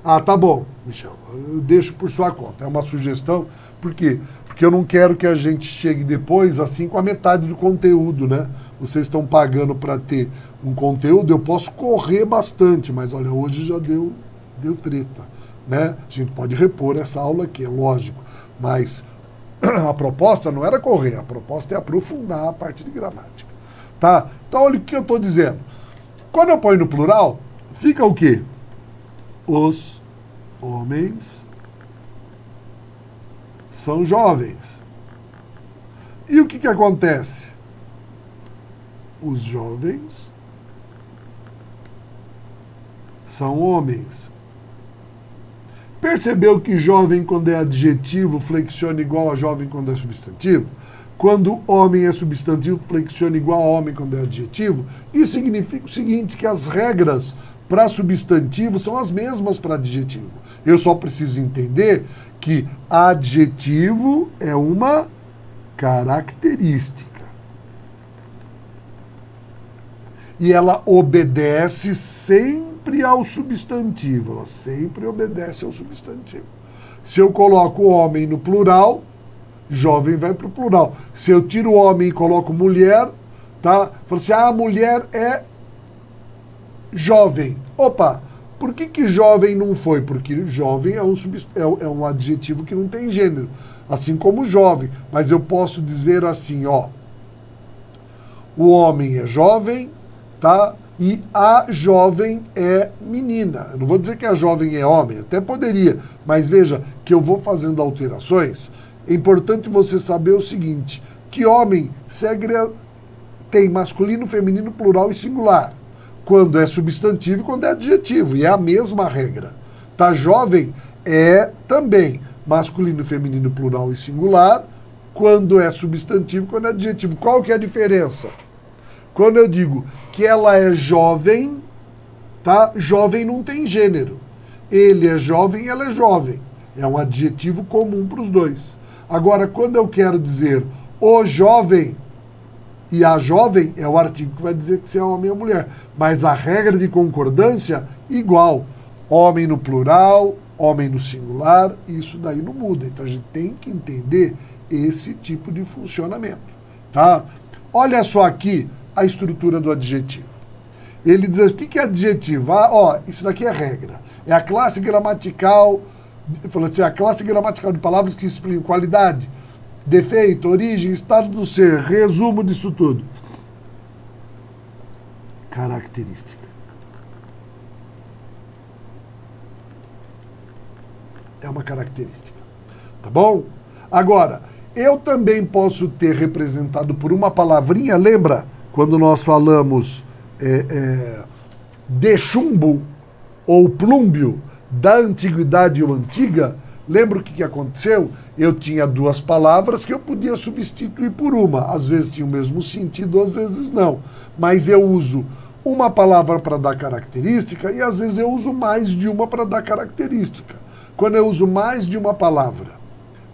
Ah, tá bom, Michel, eu deixo por sua conta. É uma sugestão, por quê? Porque eu não quero que a gente chegue depois assim com a metade do conteúdo, né? Vocês estão pagando para ter um conteúdo, eu posso correr bastante, mas olha, hoje já deu treta, né? A gente pode repor essa aula aqui, é lógico, mas a proposta não era correr, a proposta é aprofundar a parte de gramática, tá? Então olha o que eu estou dizendo. Quando eu ponho no plural, fica o quê? Os homens são jovens. E o que acontece? Os jovens são homens. Percebeu que jovem, quando é adjetivo, flexiona igual a jovem quando é substantivo? Quando homem é substantivo, flexiona igual a homem quando é adjetivo? Isso significa o seguinte, que as regras para substantivo são as mesmas para adjetivo. Eu só preciso entender que adjetivo é uma característica. E ela obedece sempre ao substantivo. Ela sempre obedece ao substantivo. Se eu coloco o homem no plural, jovem vai para o plural. Se eu tiro o homem e coloco mulher, tá? Falo assim, a mulher é jovem. Opa, por que jovem não foi? Porque jovem é um adjetivo que não tem gênero, assim como jovem. Mas eu posso dizer assim, ó, o homem é jovem, tá? E a jovem é menina. Eu não vou dizer que a jovem é homem, até poderia, mas veja que eu vou fazendo alterações. É importante você saber o seguinte, que homem tem masculino, feminino, plural e singular. Quando é substantivo e quando é adjetivo. E é a mesma regra. Tá? Jovem é também masculino, feminino, plural e singular. Quando é substantivo, quando é adjetivo. Qual que é a diferença? Quando eu digo que ela é jovem, tá? Jovem não tem gênero. Ele é jovem, ela é jovem. É um adjetivo comum para os dois. Agora, quando eu quero dizer o jovem, e a jovem é o artigo que vai dizer que se é homem ou mulher. Mas a regra de concordância, igual. Homem no plural, homem no singular, isso daí não muda. Então a gente tem que entender esse tipo de funcionamento. Tá? Olha só aqui a estrutura do adjetivo. Ele diz, o que é adjetivo? Ah, ó, isso daqui é regra. É a classe gramatical, falando assim, a classe gramatical de palavras que explicam qualidade, defeito, origem, estado do ser, resumo disso tudo. Característica. É uma característica. Tá bom? Agora, eu também posso ter representado por uma palavrinha, lembra? Quando nós falamos de chumbo ou plúmbio da antiguidade ou antiga, lembra o que aconteceu? Eu tinha duas palavras que eu podia substituir por uma. Às vezes tinha o mesmo sentido, às vezes não. Mas eu uso uma palavra para dar característica e às vezes eu uso mais de uma para dar característica. Quando eu uso mais de uma palavra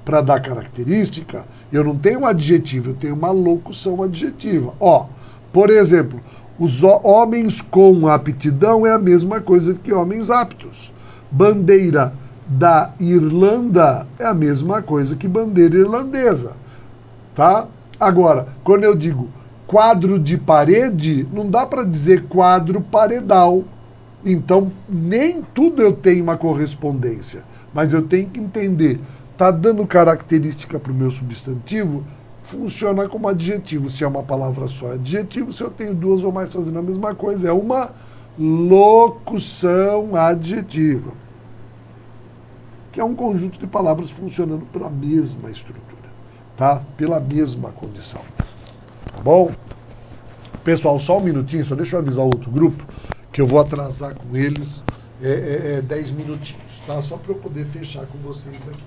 para dar característica, eu não tenho um adjetivo, eu tenho uma locução adjetiva. Ó, por exemplo, os homens com aptidão é a mesma coisa que homens aptos. Bandeira da Irlanda é a mesma coisa que bandeira irlandesa, tá? Agora, quando eu digo quadro de parede, não dá para dizer quadro paredal. Então, nem tudo eu tenho uma correspondência, mas eu tenho que entender, tá dando característica para o meu substantivo, funciona como adjetivo. Se é uma palavra só, é adjetivo. Se eu tenho duas ou mais fazendo a mesma coisa, é uma locução adjetiva, que é um conjunto de palavras funcionando pela mesma estrutura, tá? Pela mesma condição. Tá bom? Pessoal, só um minutinho, só deixa eu avisar o outro grupo, que eu vou atrasar com eles 10 minutinhos, tá? Só para eu poder fechar com vocês aqui.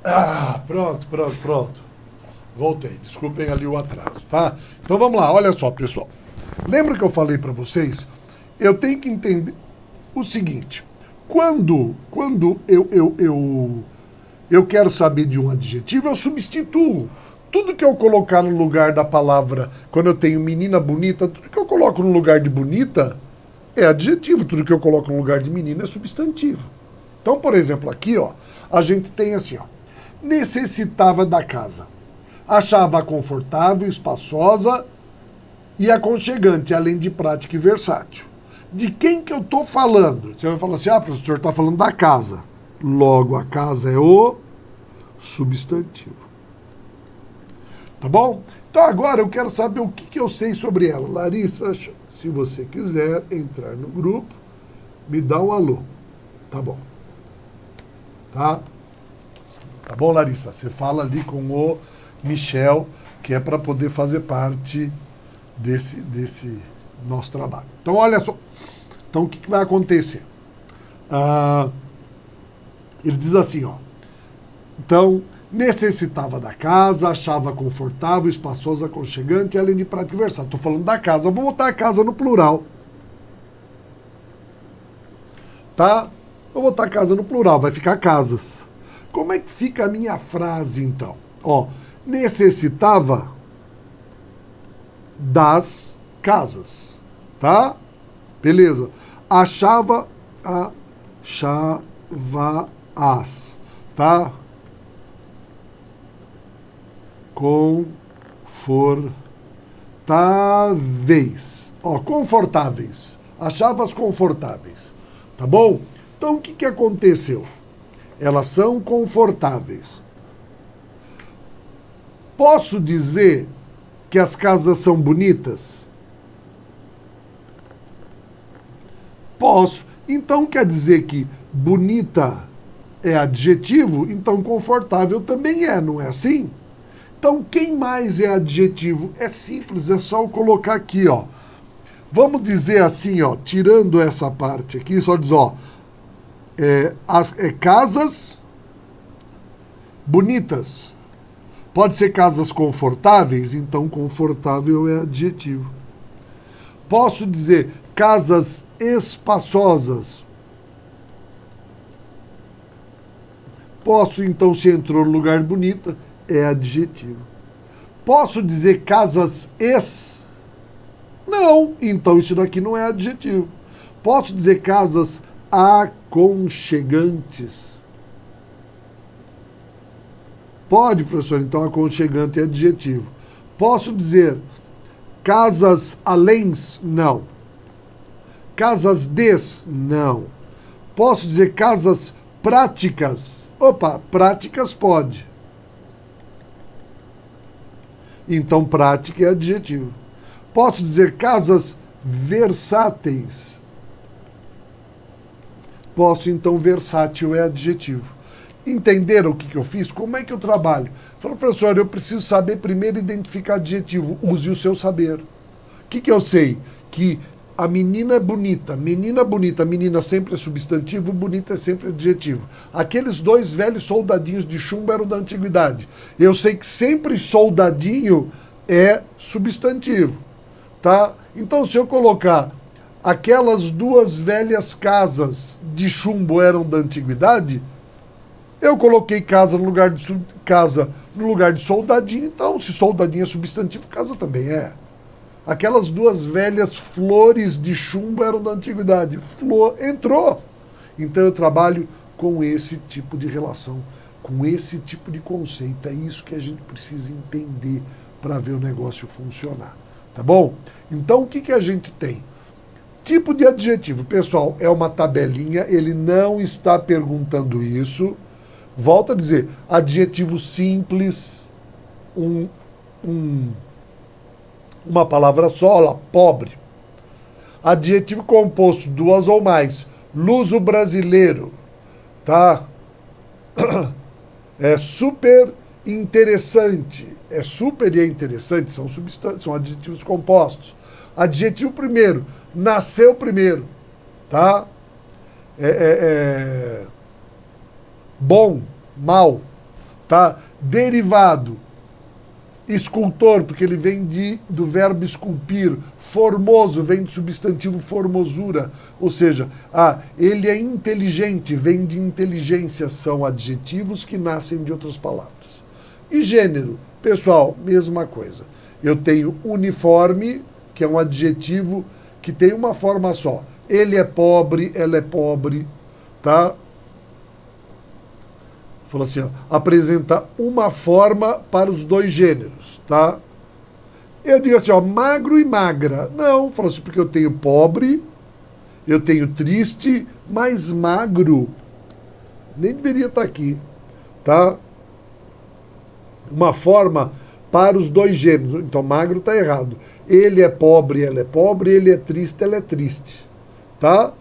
Ah, pronto. Voltei. Desculpem ali o atraso, tá? Então vamos lá, olha só, pessoal. Lembra que eu falei para vocês? Eu tenho que entender o seguinte. Quando eu quero saber de um adjetivo, eu substituo. Tudo que eu colocar no lugar da palavra, quando eu tenho menina bonita, tudo que eu coloco no lugar de bonita é adjetivo. Tudo que eu coloco no lugar de menina é substantivo. Então, por exemplo, aqui, ó, a gente tem assim, ó. Necessitava da casa. Achava confortável, espaçosa e aconchegante, além de prática e versátil. De quem que eu estou falando? Você vai falar assim, professor, o senhor está falando da casa. Logo, a casa é o substantivo. Tá bom? Então agora eu quero saber o que eu sei sobre ela. Larissa, se você quiser entrar no grupo, me dá um alô. Tá bom. Tá? Tá bom, Larissa? Você fala ali com o Michel, que é para poder fazer parte desse nosso trabalho. Então, olha só. Então, o que vai acontecer? Ele diz assim, ó. Então, necessitava da casa, achava confortável, espaçosa, aconchegante, além de prática e versátil. Estou falando da casa. Eu vou botar a casa no plural. Tá? Vou botar a casa no plural. Vai ficar casas. Como é que fica a minha frase, então? Ó, necessitava das casas. Tá? Beleza. Achava as. Tá? Confortáveis. Ó, confortáveis. Achava as confortáveis. Tá bom? Então, o que aconteceu? Elas são confortáveis. Posso dizer que as casas são bonitas? Posso. Então, quer dizer que bonita é adjetivo, então confortável também é, não é assim? Então, quem mais é adjetivo? É simples, é só eu colocar aqui, ó. Vamos dizer assim, ó, tirando essa parte aqui, só diz, ó, casas bonitas. Pode ser casas confortáveis, então confortável é adjetivo. Posso dizer casas espaçosas. Posso, então, se entrou no lugar bonita, é adjetivo. Posso dizer casas Não, então isso daqui não é adjetivo. Posso dizer casas aconchegantes. Pode, professor, então aconchegante é adjetivo. Posso dizer casas aléns? Não. Casas Não. Posso dizer casas práticas? Opa, práticas pode. Então, prática é adjetivo. Posso dizer casas versáteis? Posso, então, versátil é adjetivo. Entenderam o que eu fiz? Como é que eu trabalho? Falei, professor, eu preciso saber primeiro identificar adjetivo. Use o seu saber. O que eu sei? Que a menina é bonita. Menina bonita. Menina sempre é substantivo, bonita é sempre adjetivo. Aqueles dois velhos soldadinhos de chumbo eram da antiguidade. Eu sei que sempre soldadinho é substantivo. Tá? Então, se eu colocar aquelas duas velhas casas de chumbo eram da antiguidade, eu coloquei casa no lugar de soldadinho, então, se soldadinho é substantivo, casa também é. Aquelas duas velhas flores de chumbo eram da antiguidade. Flor entrou. Então eu trabalho com esse tipo de relação, com esse tipo de conceito. É isso que a gente precisa entender para ver o negócio funcionar. Tá bom? Então o que a gente tem? Tipo de adjetivo. Pessoal, é uma tabelinha, ele não está perguntando isso. Volto a dizer, adjetivo simples, uma palavra só, lá, pobre. Adjetivo composto, duas ou mais. Luso brasileiro, tá? É super interessante. É super e é interessante, são adjetivos compostos. Adjetivo primeiro, nasceu primeiro, tá? Bom, mal, tá? Derivado, escultor, porque ele vem do verbo esculpir. Formoso, vem do substantivo formosura. Ou seja, ele é inteligente, vem de inteligência. São adjetivos que nascem de outras palavras. E gênero, pessoal, mesma coisa. Eu tenho uniforme, que é um adjetivo que tem uma forma só. Ele é pobre, ela é pobre, tá? Falou assim, ó, apresenta uma forma para os dois gêneros, tá? Eu digo assim, ó, magro e magra. Não, falou assim, porque eu tenho pobre, eu tenho triste, mas magro. Nem deveria estar aqui, tá? Uma forma para os dois gêneros. Então, magro está errado. Ele é pobre, ela é pobre, ele é triste, ela é triste. Tá?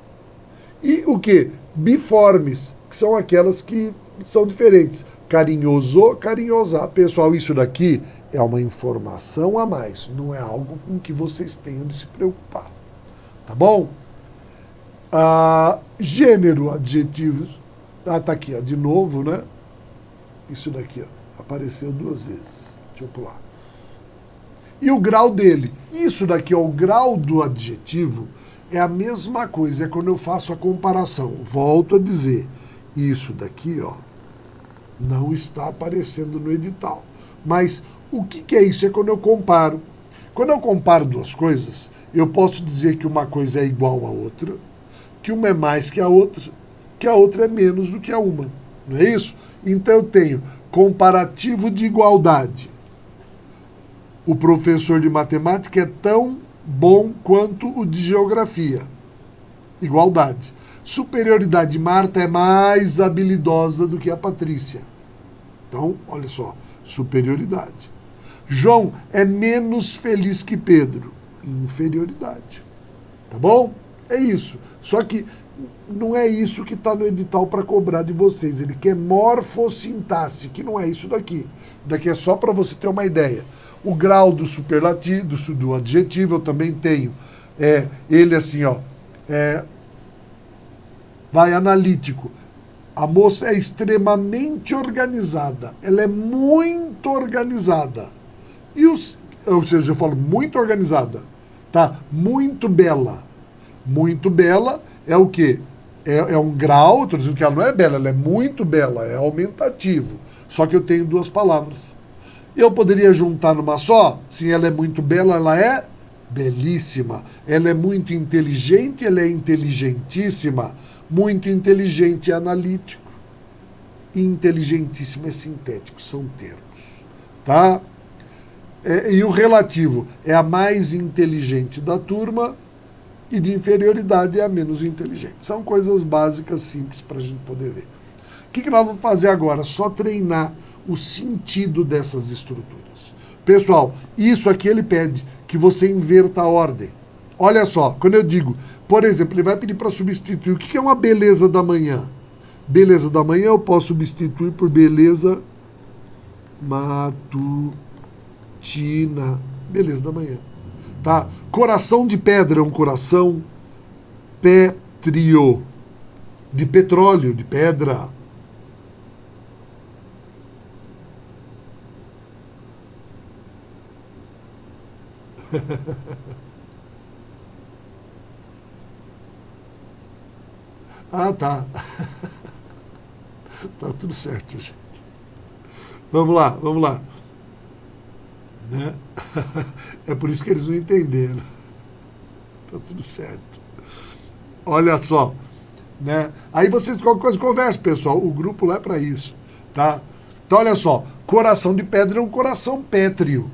E o que? Biformes, que são aquelas que são diferentes. Carinhoso, carinhosa. Pessoal, isso daqui é uma informação a mais. Não é algo com que vocês tenham de se preocupar. Tá bom? Gênero, adjetivos. Tá aqui, ó, de novo, né? Isso daqui, ó, apareceu 2 vezes. Deixa eu pular. E o grau dele. Isso daqui, ó, o grau do adjetivo é a mesma coisa, é quando eu faço a comparação. Volto a dizer, isso daqui, ó, não está aparecendo no edital. Mas o que é isso? É quando eu comparo. Quando eu comparo 2 coisas, eu posso dizer que uma coisa é igual à outra, que uma é mais que a outra é menos do que a uma. Não é isso? Então eu tenho comparativo de igualdade. O professor de matemática é tão bom quanto o de geografia. Igualdade. Superioridade. Marta é mais habilidosa do que a Patrícia. Então, olha só, superioridade. João é menos feliz que Pedro. Inferioridade. Tá bom? É isso. Só que não é isso que está no edital para cobrar de vocês. Ele quer morfossintaxe, que não é isso daqui. Daqui é só para você ter uma ideia. O grau do superlativo, do adjetivo, eu também tenho. Ele assim, ó. Vai analítico. A moça é extremamente organizada. Ela é muito organizada. Ou seja, eu falo muito organizada. Tá? Muito bela. Muito bela é o quê? É um grau, estou dizendo que ela não é bela, ela é muito bela, é aumentativo. Só que eu tenho 2 palavras. Eu poderia juntar numa só? Se ela é muito bela, ela é belíssima. Ela é muito inteligente, ela é inteligentíssima. Muito inteligente é analítico. Inteligentíssimo é sintético, são termos. Tá? E o relativo é a mais inteligente da turma e de inferioridade é a menos inteligente. São coisas básicas, simples, para a gente poder ver. O que nós vamos fazer agora? Só treinar o sentido dessas estruturas. Pessoal, isso aqui ele pede que você inverta a ordem. Olha só, quando eu digo, por exemplo, ele vai pedir para substituir. O que é uma beleza da manhã? Beleza da manhã eu posso substituir por beleza matutina. Beleza da manhã. Tá? Coração de pedra é um coração pétreo. De petróleo, de pedra. Ah, tá. Tá tudo certo, gente. Vamos lá, vamos lá. Né? É por isso que eles não entenderam. Tá tudo certo. Olha só. Né? Aí vocês qualquer coisa conversam, pessoal. O grupo lá é para isso. Tá? Então, olha só. Coração de pedra é um coração pétreo.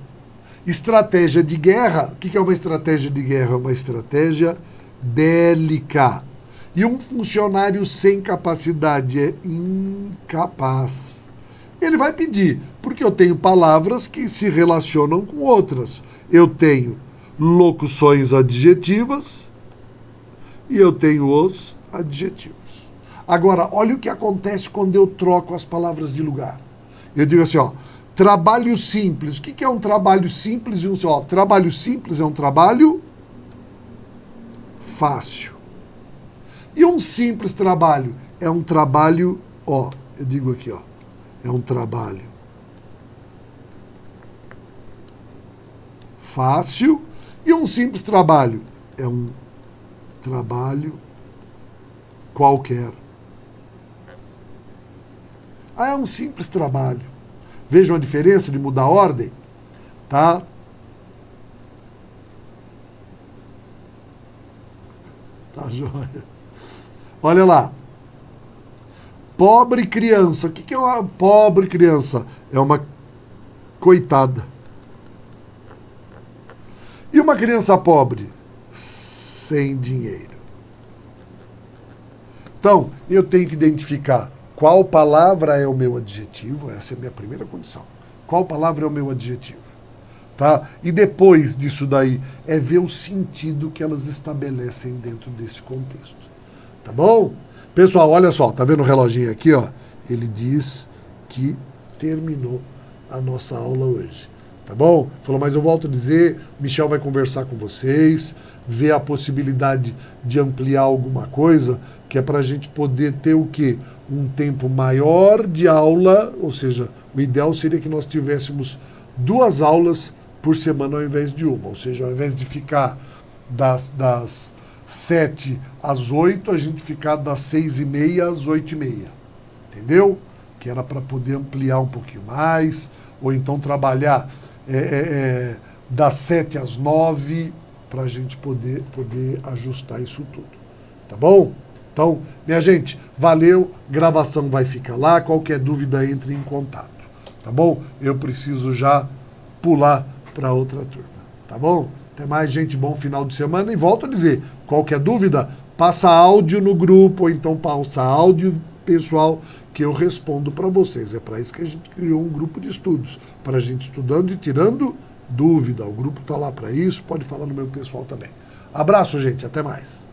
Estratégia de guerra. O que é uma estratégia de guerra? Uma estratégia bélica. E um funcionário sem capacidade é incapaz. Ele vai pedir, porque eu tenho palavras que se relacionam com outras. Eu tenho locuções adjetivas e eu tenho os adjetivos. Agora, olha o que acontece quando eu troco as palavras de lugar. Eu digo assim, ó, trabalho simples. O que é um trabalho simples e um só? Trabalho simples é um trabalho fácil. E um simples trabalho é um trabalho, ó, eu digo aqui, ó, é um trabalho fácil. E um simples trabalho é um trabalho qualquer. Ah, é um simples trabalho. Vejam a diferença de mudar a ordem? Tá? Tá joia. Olha lá. Pobre criança. O que é uma pobre criança? É uma coitada. E uma criança pobre? Sem dinheiro. Então, eu tenho que identificar qual palavra é o meu adjetivo. Essa é a minha primeira condição. Qual palavra é o meu adjetivo? Tá? E depois disso daí, é ver o sentido que elas estabelecem dentro desse contexto. Tá bom? Pessoal, olha só, tá vendo o reloginho aqui, ó? Ele diz que terminou a nossa aula hoje. Tá bom? Falou, mas eu volto a dizer, Michel vai conversar com vocês, ver a possibilidade de ampliar alguma coisa, que é para a gente poder ter o quê? Um tempo maior de aula, ou seja, o ideal seria que nós tivéssemos 2 aulas por semana ao invés de uma. Ou seja, ao invés de ficar das 7 às 8, a gente ficar das 6h30 às 8h30. Entendeu? Que era para poder ampliar um pouquinho mais, ou então trabalhar das 7 às 9, para a gente poder ajustar isso tudo. Tá bom? Então, minha gente, valeu, gravação vai ficar lá, qualquer dúvida entre em contato. Tá bom? Eu preciso já pular para outra turma. Tá bom? Até mais, gente, bom final de semana. E volto a dizer, qualquer dúvida, passa áudio no grupo, ou então passa áudio pessoal, que eu respondo para vocês. É para isso que a gente criou um grupo de estudos, para a gente estudando e tirando dúvida. O grupo está lá para isso, pode falar no meu pessoal também. Abraço, gente, até mais.